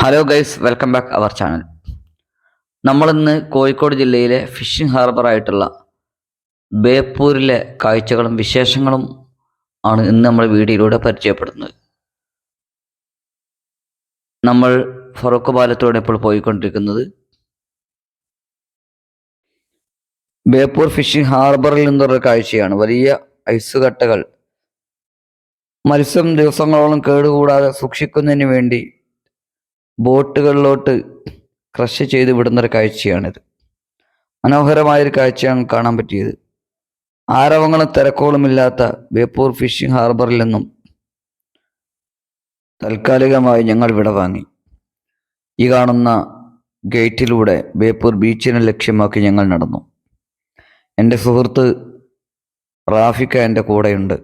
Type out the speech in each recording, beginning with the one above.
Hello guys, welcome back our channel. നമ്മളിന്ന് കോഴിക്കോട് ജില്ലയിലെ phishing ഹാർബറായിട്ടുള്ള ബേപ്പൂരിലെ കാഴ്ചകളും വിശേഷങ്ങളും ആണ് ഇന്ന് നമ്മൾ വീഡിയോയിലൂടെ പരിചയപ്പെടുന്നത്. നമ്മൾ ഫറൂഖ് പാലത്തോടെ ഇപ്പോൾ പോയിക്കൊണ്ടിരിക്കുന്നത് ബേപ്പൂർ ഫിഷിംഗ് ഹാർബറിൽ നിന്നുള്ള കാഴ്ചയാണ്. വലിയ ഐസ് കട്ടകൾ മത്സ്യം ദിവസങ്ങളോളം കേടുകൂടാതെ സൂക്ഷിക്കുന്നതിന് വേണ്ടി ബോട്ടുകളിലോട്ട് ക്രഷ് ചെയ്ത് വിടുന്നൊരു കാഴ്ചയാണിത്. മനോഹരമായൊരു കാഴ്ചയാണ് കാണാൻ പറ്റിയത്. ആരവങ്ങളും തിരക്കുകളുമില്ലാത്ത ബേപ്പൂർ ഫിഷിംഗ് ഹാർബറിൽ നിന്നും താൽക്കാലികമായി ഞങ്ങൾ വിടവാങ്ങി. ഈ കാണുന്ന ഗേറ്റിലൂടെ ബേപ്പൂർ ബീച്ചിനെ ലക്ഷ്യമാക്കി ഞങ്ങൾ നടന്നു. എൻ്റെ സുഹൃത്ത് റാഫിക്ക എൻ്റെ കൂടെയുണ്ട്.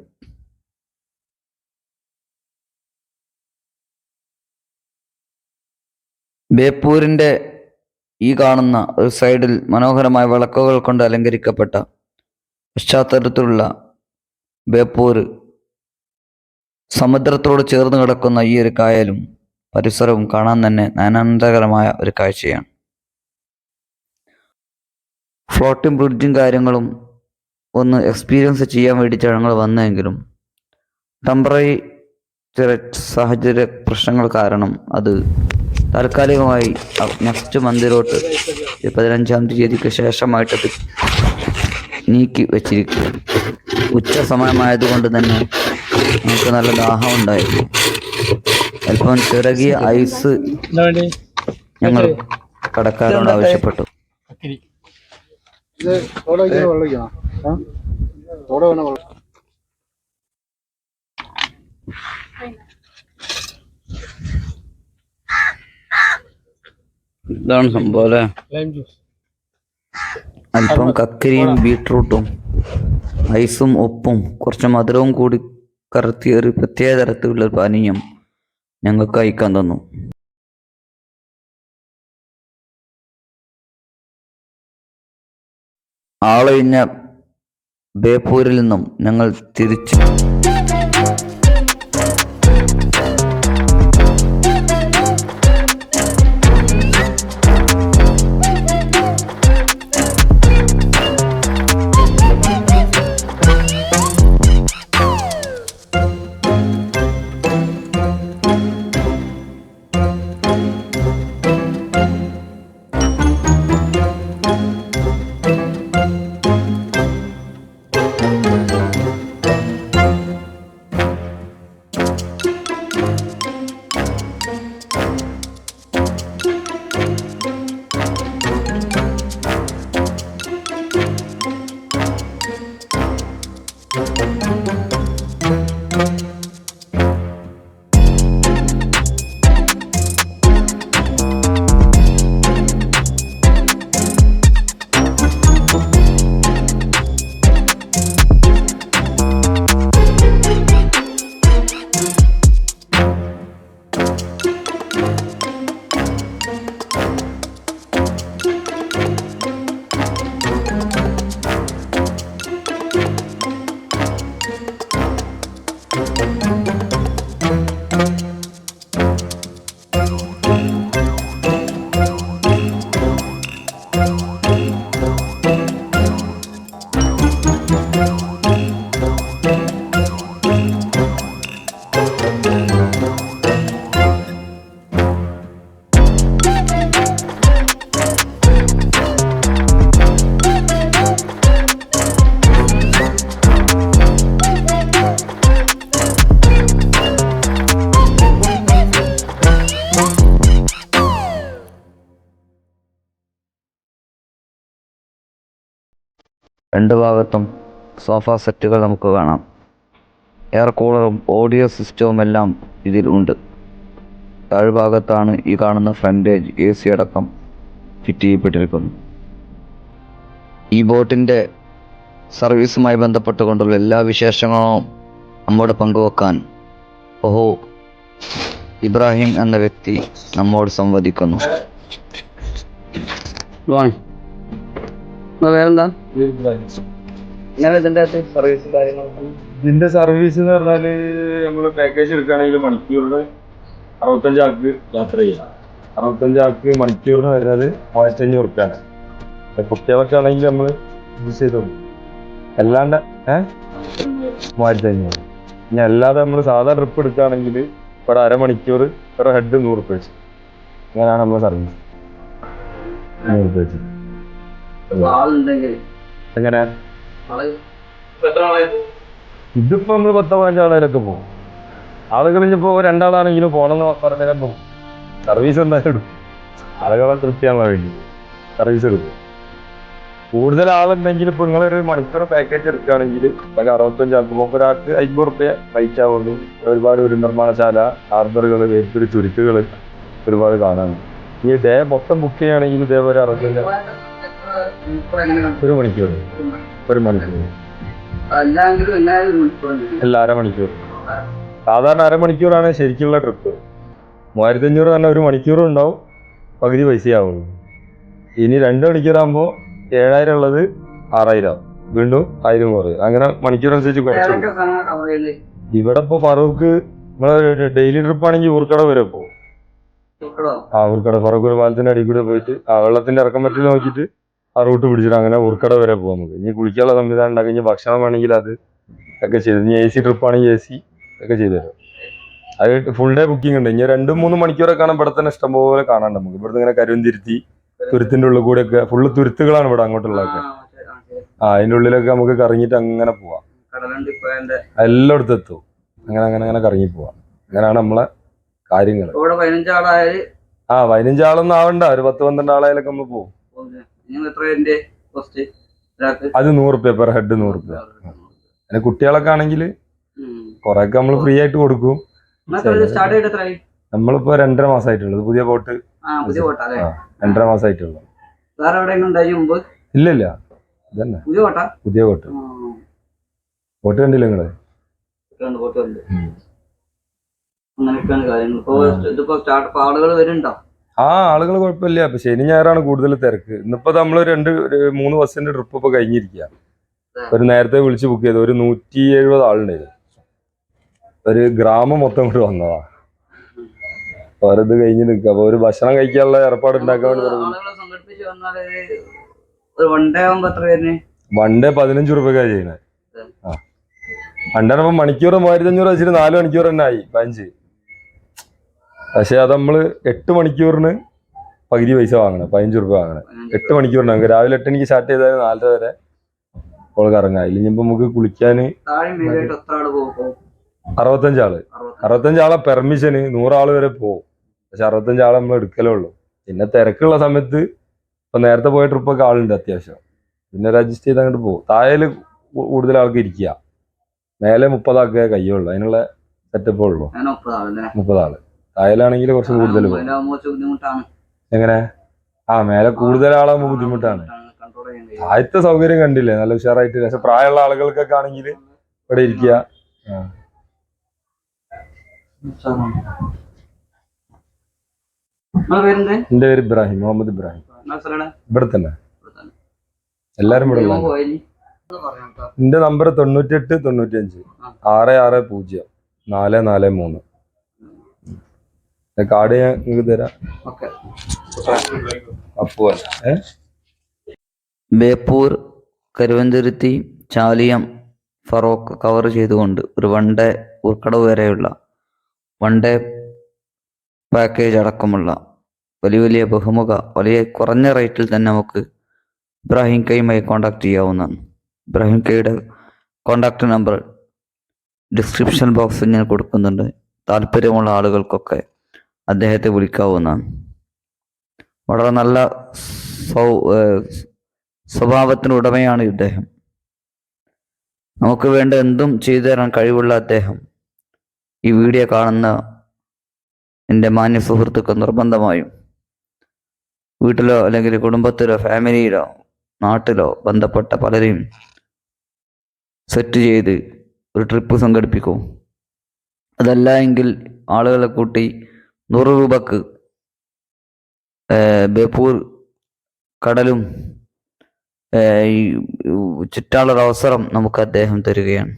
ബേപ്പൂരിൻ്റെ ഈ കാണുന്ന ഒരു സൈഡിൽ മനോഹരമായ വിളക്കുകൾ കൊണ്ട് അലങ്കരിക്കപ്പെട്ട പശ്ചാത്തലത്തിലുള്ള ബേപ്പൂർ സമുദ്രത്തോട് ചേർന്ന് കിടക്കുന്ന ഈ ഒരു കായലും പരിസരവും കാണാൻ തന്നെ ആനന്ദകരമായ ഒരു കാഴ്ചയാണ്. ഫ്ലോട്ടിംഗ് ബ്രിഡ്ജും കാര്യങ്ങളും ഒന്ന് എക്സ്പീരിയൻസ് ചെയ്യാൻ വേണ്ടിയിട്ടാണ് ഞങ്ങൾ വന്നതെങ്കിലും ടെമ്പററി ചില സാഹചര്യ പ്രശ്നങ്ങൾ കാരണം അത് താൽക്കാലികമായി നെക്സ്റ്റ് മന്തിലോട്ട് 15-ാം തീയതിക്ക് ശേഷമായിട്ടത് നീക്കി വച്ചിരിക്കുകയാണ്. ഉച്ച സമയമായതുകൊണ്ട് തന്നെ നമുക്ക് നല്ല ദാഹം ഉണ്ടായിരുന്നു. അല്പം ചിറകിയ ഐസ് ഞങ്ങൾ കടക്കാരോട് ആവശ്യപ്പെട്ടു. ഇതാണ് സംഭവം അല്ലേ? അല്പം കക്കരിയും ബീട്രൂട്ടും ഐസും ഉപ്പും കുറച്ച് മധുരവും കൂടി കലർത്തിയ ഒരു പ്രത്യേക തരത്തിലുള്ള പാനീയം ഞങ്ങൾക്ക് കഴിക്കാൻ തന്നു. ആളൊഴിഞ്ഞ ബേപ്പൂരിൽ നിന്നും ഞങ്ങൾ തിരിച്ചു രണ്ട് ഭാഗത്തും സോഫ സെറ്റുകൾ നമുക്ക് കാണാം. എയർ കൂളറും ഓഡിയോ സിസ്റ്റവും എല്ലാം ഇതിലുണ്ട്. താഴ്ഭാഗത്താണ് ഈ കാണുന്ന ഫ്രണ്ടേജ് AC അടക്കം ഫിറ്റ് ചെയ്യപ്പെട്ടിരിക്കുന്നു. ഈ ബോട്ടിൻ്റെ സർവീസുമായി ബന്ധപ്പെട്ടുകൊണ്ടുള്ള എല്ലാ വിശേഷങ്ങളും നമ്മോട് പങ്കുവെക്കാൻ ഇബ്രാഹിം എന്ന വ്യക്തി നമ്മോട് സംവദിക്കുന്നു. വേറെന്താ ഇതിന്റെ സർവീസ് എന്ന് പറഞ്ഞാല് നമ്മള് പാക്കേജ് എടുക്കുകയാണെങ്കിൽ മണിക്കൂറിന് 65 ആൾക്ക് യാത്ര ചെയ്യാം. 65 ആൾക്ക് മണിക്കൂറിന് വരുന്നത് 1500 റുപ്യാണ്. കുട്ടികളൊക്കെ ആണെങ്കിൽ നമ്മൾ യൂസ് ചെയ്ത് കൊടുക്കും. അല്ലാണ്ട് 3500. ഇനി അല്ലാതെ നമ്മൾ സാധാ ട്രിപ്പ് എടുക്കുകയാണെങ്കിൽ ഇവിടെ അരമണിക്കൂർ per ഹെഡ് 100 റുപ്യ വെച്ച്. അങ്ങനെയാണ് നമ്മൾ സർവീസ്. 100 റുപ്യ വെച്ച്. എങ്ങനെ ഇതിപ്പോ നമ്മൾ 10-15 ആളുകളൊക്കെ പോകും. ആളുകൾ ഇനിയിപ്പോ 2 ആളാണെങ്കിലും പോകണമെന്ന് പറഞ്ഞാൽ പോകും. സർവീസ് എന്തായാലും എടുക്കും. ആളുകളെ തൃപ്തിയാണല്ലോ വേണ്ടി സർവീസ് എടുക്കും. കൂടുതൽ ആളുണ്ടെങ്കിൽ ഇപ്പൊ നിങ്ങളൊരു മണിക്കൂർ പാക്കേജ് എടുക്കുകയാണെങ്കിൽ 65 ആൾക്ക് പോകുമ്പോൾ ഒരാൾക്ക് 50 റുപ്യ റേറ്റ് ആവുള്ളൂ. ഒരുപാട് ഒരു നിർമ്മാണശാല, ഹാർബറുകൾ, വേറ്റൊരു ചുരുക്കുകൾ ഒരുപാട് കാണാനുണ്ട്. ഈ ഡേ മൊത്തം ബുക്ക് ചെയ്യുകയാണെങ്കിൽ ഇതേപോലെ 65 ഒരു മണിക്കൂർ അല്ല അരമണിക്കൂർ. സാധാരണ അരമണിക്കൂറാണ് ശരിക്കുള്ള ട്രിപ്പ്. 3500 തന്നെ ഒരു മണിക്കൂറും ഉണ്ടാവും, പകുതി പൈസയാവുള്ളൂ. ഇനി 2 മണിക്കൂറാകുമ്പോൾ 7000 ഉള്ളത് 6000, വീണ്ടും 1000 കുറയും. അങ്ങനെ മണിക്കൂറനുസരിച്ച് കുറച്ചു. ഇവിടെ ഇപ്പോൾ ഫറൂഖ് നമ്മളെ ഡെയിലി ട്രിപ്പ് ആണെങ്കിൽ ഊർക്കട വരെ പോകും. ഊർക്കട ഫറൂഖ് പാലത്തിന്റെ അടിയിൽ കൂടെ പോയിട്ട് വെള്ളത്തിന്റെ ഇറക്കം പറ്റി നോക്കിയിട്ട് ആ റൂട്ട് പിടിച്ചിട്ട് അങ്ങനെ ഊർക്കട വരെ പോകും. നമുക്ക് ഇനി കുളിക്കാനുള്ള സംവിധാനം ഉണ്ടാക്കി, ഇനി ഭക്ഷണം വേണമെങ്കിൽ അത് ഒക്കെ ചെയ്തു. ഇനി AC ട്രിപ്പ് ആണെങ്കിൽ AC ഒക്കെ ചെയ്തു തരും. അത് ഫുൾ ഡേ ബുക്കിംഗ് ഉണ്ട്. ഇനി 2-3 മണിക്കൂറൊക്കെ കാണാൻ ഇവിടെ തന്നെ ഇഷ്ടംപോലെ കാണാൻ. നമുക്ക് ഇവിടുന്ന് ഇങ്ങനെ കരുവന്തിരുത്തി തുരുത്തിന്റെ ഉള്ളിൽ കൂടെ ഒക്കെ ഫുള്ള് തുരുത്തുകളാണ് ഇവിടെ അങ്ങോട്ടുള്ളതൊക്കെ. അതിൻ്റെ ഉള്ളിലൊക്കെ നമുക്ക് കറങ്ങിയിട്ട് അങ്ങനെ പോവാം. എല്ലായിടത്തും എത്തും. അങ്ങനെ അങ്ങനെ അങ്ങനെ കറങ്ങി പോവാം. അങ്ങനെയാണ് നമ്മളെ കാര്യങ്ങൾ. 15 ആളൊന്നും ആവണ്ട, ഒരു 10-12 ആളായാലൊക്കെ നമ്മൾ പോകും. അത് 100 റുപ്യ per ഹെഡ് 100 റുപ്യ. പിന്നെ കുട്ടികളൊക്കെ ആണെങ്കിൽ കൊറേയൊക്കെ നമ്മൾ ഫ്രീ ആയിട്ട് കൊടുക്കും. നമ്മളിപ്പോ 2.5 മാസമായിട്ടുള്ളത്. പുതിയ ബോട്ട് 2.5 മാസമായിട്ടുള്ളൂ. ഇല്ല ഇതന്നെ പുതിയ ബോട്ട്. ബോട്ട് കണ്ടില്ല നിങ്ങള്? ആളുകൾ കുഴപ്പമില്ല. ഇപ്പൊ ശനി ഞായറാണ് കൂടുതൽ തിരക്ക്. ഇന്നിപ്പോ നമ്മള് 2-3 ബസ്സിന്റെ ട്രിപ്പ് ഇപ്പൊ കഴിഞ്ഞിരിക്കുക. ഒരു നേരത്തെ വിളിച്ച് ബുക്ക് ചെയ്ത് ഒരു 170 ആളുണ്ടായിരുന്നു. ഒരു ഗ്രാമം മൊത്തം കൂടി വന്നതാ. അവരത് കഴിഞ്ഞ് നിൽക്കുക. അപ്പൊ ഒരു ഭക്ഷണം കഴിക്കാനുള്ള ഏർപ്പാട് ഉണ്ടാക്കാൻ വേണ്ടി വൺ ഡേ 15 റുപ്യക്കാണ് ചെയ്യുന്നത്. വണ്ടേ മണിക്കൂർ 3500 വെച്ചിട്ട് 4 മണിക്കൂർ തന്നെ ആയി 15. പക്ഷെ അത് നമ്മള് 8 മണിക്കൂറിന് പകുതി പൈസ വാങ്ങണം, 15 റുപ്യ വാങ്ങണം. 8 മണിക്കൂറിന് നമുക്ക് രാവിലെ 8 മണിക്ക് സ്റ്റാർട്ട് ചെയ്താൽ 4 വരെ അവൾക്ക് ഇറങ്ങാം. ഇല്ലെങ്കിൽ ഇപ്പൊ നമുക്ക് കുളിക്കാന് 65 ആള്. 65 ആളെ പെർമിഷന് 100 ആള് വരെ പോകും. പക്ഷെ 65 ആളെ നമ്മൾ എടുക്കലേ ഉള്ളൂ. പിന്നെ തിരക്കുള്ള സമയത്ത് ഇപ്പൊ നേരത്തെ പോയ ട്രിപ്പൊക്കെ ആളുണ്ട് അത്യാവശ്യം. പിന്നെ അഡ്ജസ്റ്റ് ചെയ്ത് അങ്ങോട്ട് പോകും. താഴെ കൂടുതൽ ആൾക്ക് ഇരിക്കുക, മേലെ 30 ആൾക്കേ കയ്യുള്ളൂ. അതിനുള്ള സെറ്റപ്പേ ഉള്ളൂ. 30 ആള്. താഴെയാണെങ്കിൽ കുറച്ച് കൂടുതൽ പോകും. എങ്ങനെ മേലെ കൂടുതൽ ആളാകുമ്പോൾ ബുദ്ധിമുട്ടാണ്. ആദ്യത്തെ സൗകര്യം കണ്ടില്ലേ, നല്ല ഉഷാറായിട്ട്. പക്ഷെ പ്രായമുള്ള ആളുകൾക്കൊക്കെ ആണെങ്കിൽ ഇവിടെ ഇരിക്കുക. എന്റെ പേര് ഇബ്രാഹിം, മുഹമ്മദ് ഇബ്രാഹിം. ഇവിടെ തന്നെ, എല്ലാരും ഇവിടെ ഉള്ള. എന്റെ നമ്പർ 98 95 660 443. കാർഡ് ഞാൻ നിങ്ങൾക്ക് തരാം. ബേപ്പൂർ, കരുവന്തുരുത്തി, ചാലിയം, ഫറോക്ക് കവർ ചെയ്തുകൊണ്ട് ഒരു 1 ഡേ ഉൾക്കടവ് വരെയുള്ള 1 ഡേ പാക്കേജ് അടക്കമുള്ള വലിയ ബഹുമുഖ വലിയ കുറഞ്ഞ റേറ്റിൽ തന്നെ നമുക്ക് ഇബ്രാഹിം കയുമായി കോൺടാക്ട് ചെയ്യാവുന്നതാണ്. ഇബ്രാഹിം കയുടെ കോൺടാക്ട് നമ്പർ ഡിസ്ക്രിപ്ഷൻ ബോക്സിൽ ഞാൻ കൊടുക്കുന്നുണ്ട്. താല്പര്യമുള്ള ആളുകൾക്കൊക്കെ അദ്ദേഹത്തെ വിളിക്കാവുന്നതാണ്. വളരെ നല്ല സ്വഭാവത്തിന് ഉടമയാണ് ഇദ്ദേഹം. നമുക്ക് വേണ്ട എന്തും ചെയ്തു തരാൻ കഴിവുള്ള അദ്ദേഹം ഈ വീഡിയോ കാണുന്ന എൻ്റെ മാന്യ സുഹൃത്തുക്കൾ നിർബന്ധമായും വീട്ടിലോ അല്ലെങ്കിൽ കുടുംബത്തിലോ ഫാമിലിയിലോ നാട്ടിലോ ബന്ധപ്പെട്ട പലരെയും സെറ്റ് ചെയ്ത് ഒരു ട്രിപ്പ് സംഘടിപ്പിക്കും. അതല്ല എങ്കിൽ ആളുകളെ കൂട്ടി 100 രൂപക്ക് ബേപ്പൂർ കടലും ചുറ്റാനുള്ള അവസരം നമുക്ക് അദ്ദേഹം തരികയാണ്.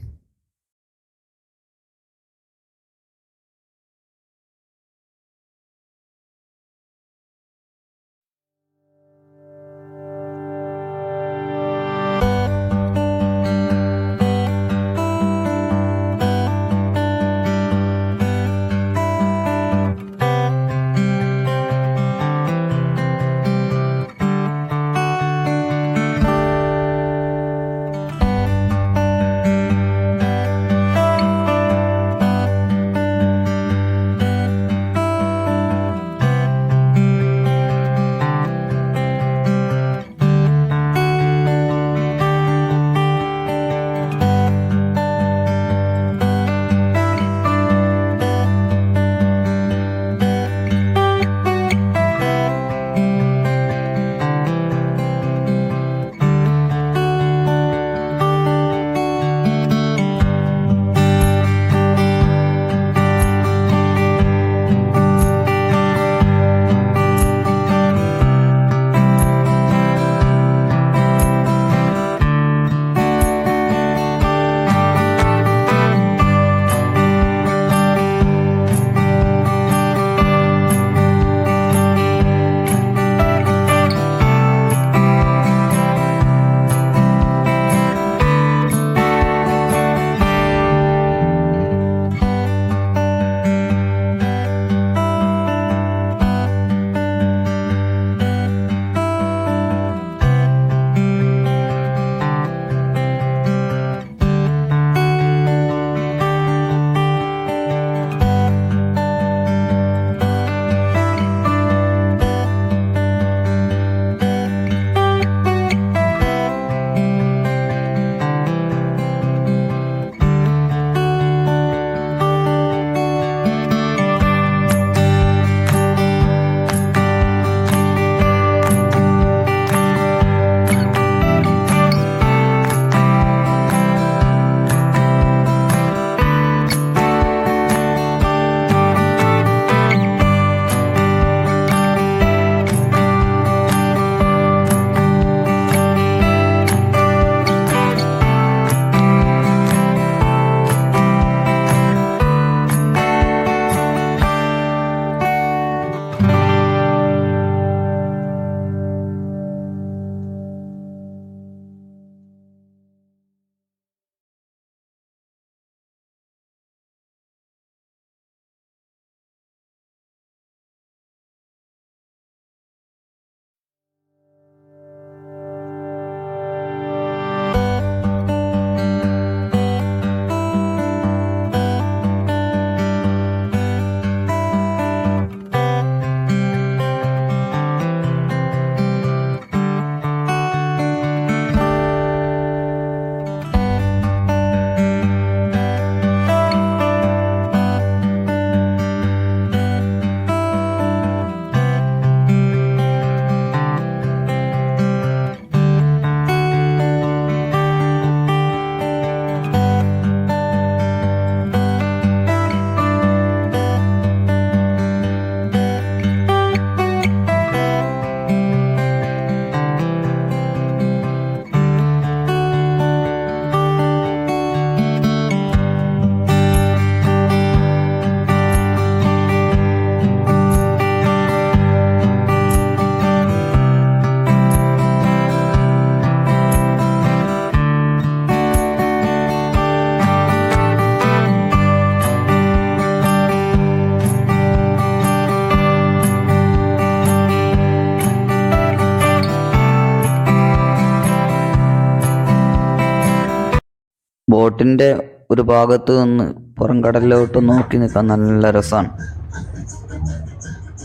ബോട്ടിൻ്റെ ഒരു ഭാഗത്ത് നിന്ന് പുറം കടലിലോട്ട് നോക്കി നിൽക്കാൻ നല്ല രസമാണ്.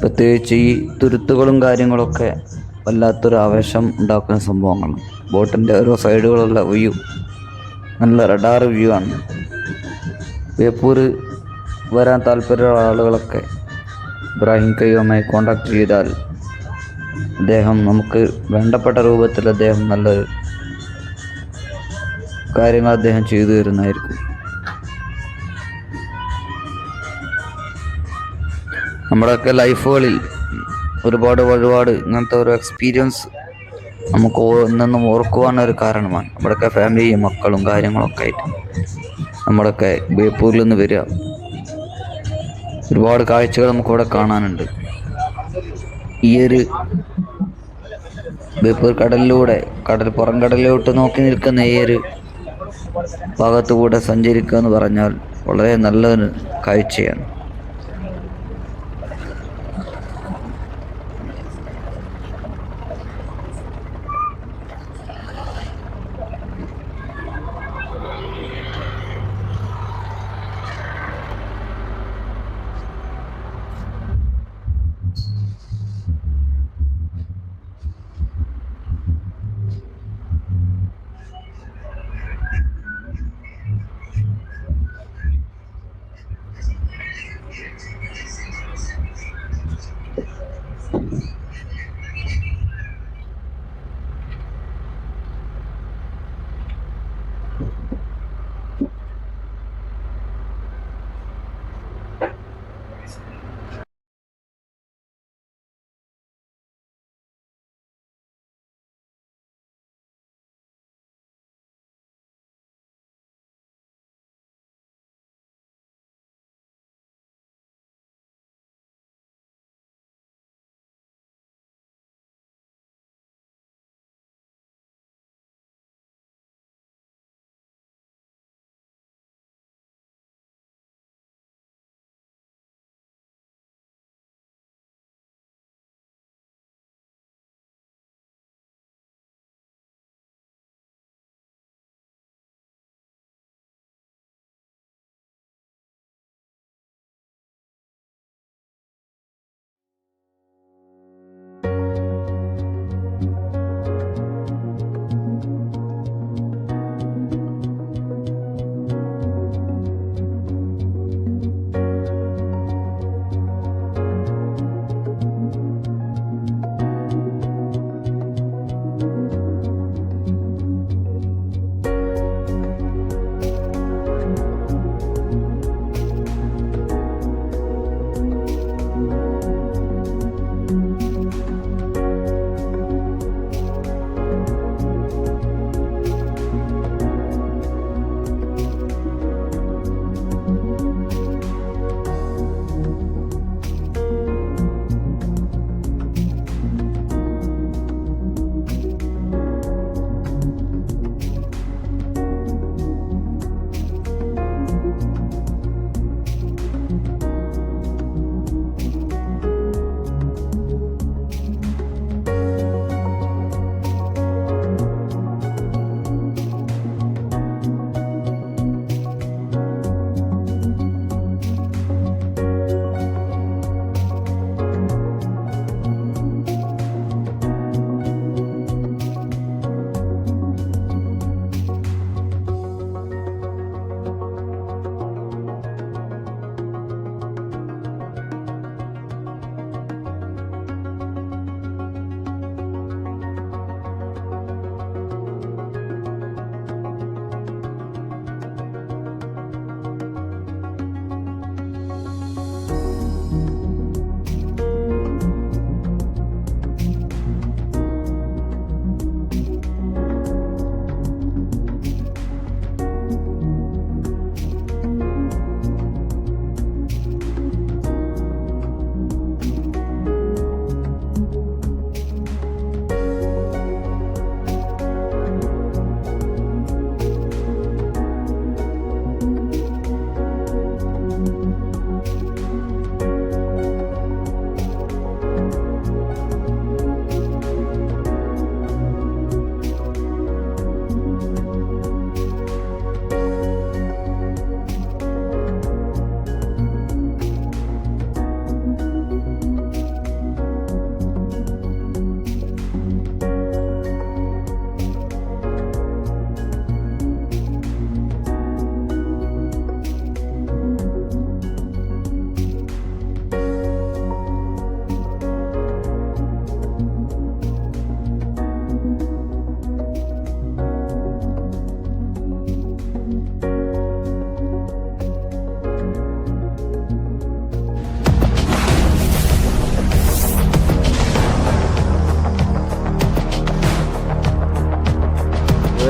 പ്രത്യേകിച്ച് ഈ തുരുത്തുകളും കാര്യങ്ങളൊക്കെ വല്ലാത്തൊരു ആവേശം ഉണ്ടാക്കുന്ന സംഭവങ്ങളാണ്. ബോട്ടിൻ്റെ ഓരോ സൈഡുകളുള്ള വ്യൂ നല്ല റഡാർ വ്യൂ ആണ്. ബേപ്പൂർ വരാൻ താല്പര്യമുള്ള ആളുകളൊക്കെ ഇബ്രാഹിം കയ്യുമായി കോണ്ടാക്ട് ചെയ്താൽ അദ്ദേഹം നമുക്ക് വേണ്ടപ്പെട്ട രൂപത്തിൽ അദ്ദേഹം നല്ലൊരു കാര്യങ്ങൾ അദ്ദേഹം ചെയ്തു തരുന്നതായിരിക്കും. നമ്മുടെയൊക്കെ ലൈഫുകളിൽ ഒരുപാട് ഇങ്ങനത്തെ ഒരു എക്സ്പീരിയൻസ് നമുക്ക് എന്നും ഓർക്കുവാനൊരു കാരണമാണ്. നമ്മുടെയൊക്കെ ഫാമിലിയും മക്കളും കാര്യങ്ങളൊക്കെ ആയിട്ട് നമ്മുടെയൊക്കെ ബേപ്പൂരിൽ നിന്ന് വരിക. ഒരുപാട് കാഴ്ചകൾ നമുക്കിവിടെ കാണാനുണ്ട്. ഈ ഒരു ബേപ്പൂർ കടലിലൂടെ പുറം കടലിലോട്ട് നോക്കി നിൽക്കുന്ന ഈ ഒരു ഭാഗത്തുകൂടെ സഞ്ചരിക്കുക എന്ന് പറഞ്ഞാൽ വളരെ നല്ലൊരു കാഴ്ചയാണ്.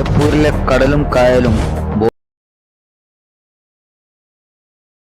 ബേപ്പൂരിലെ കടലും കായലും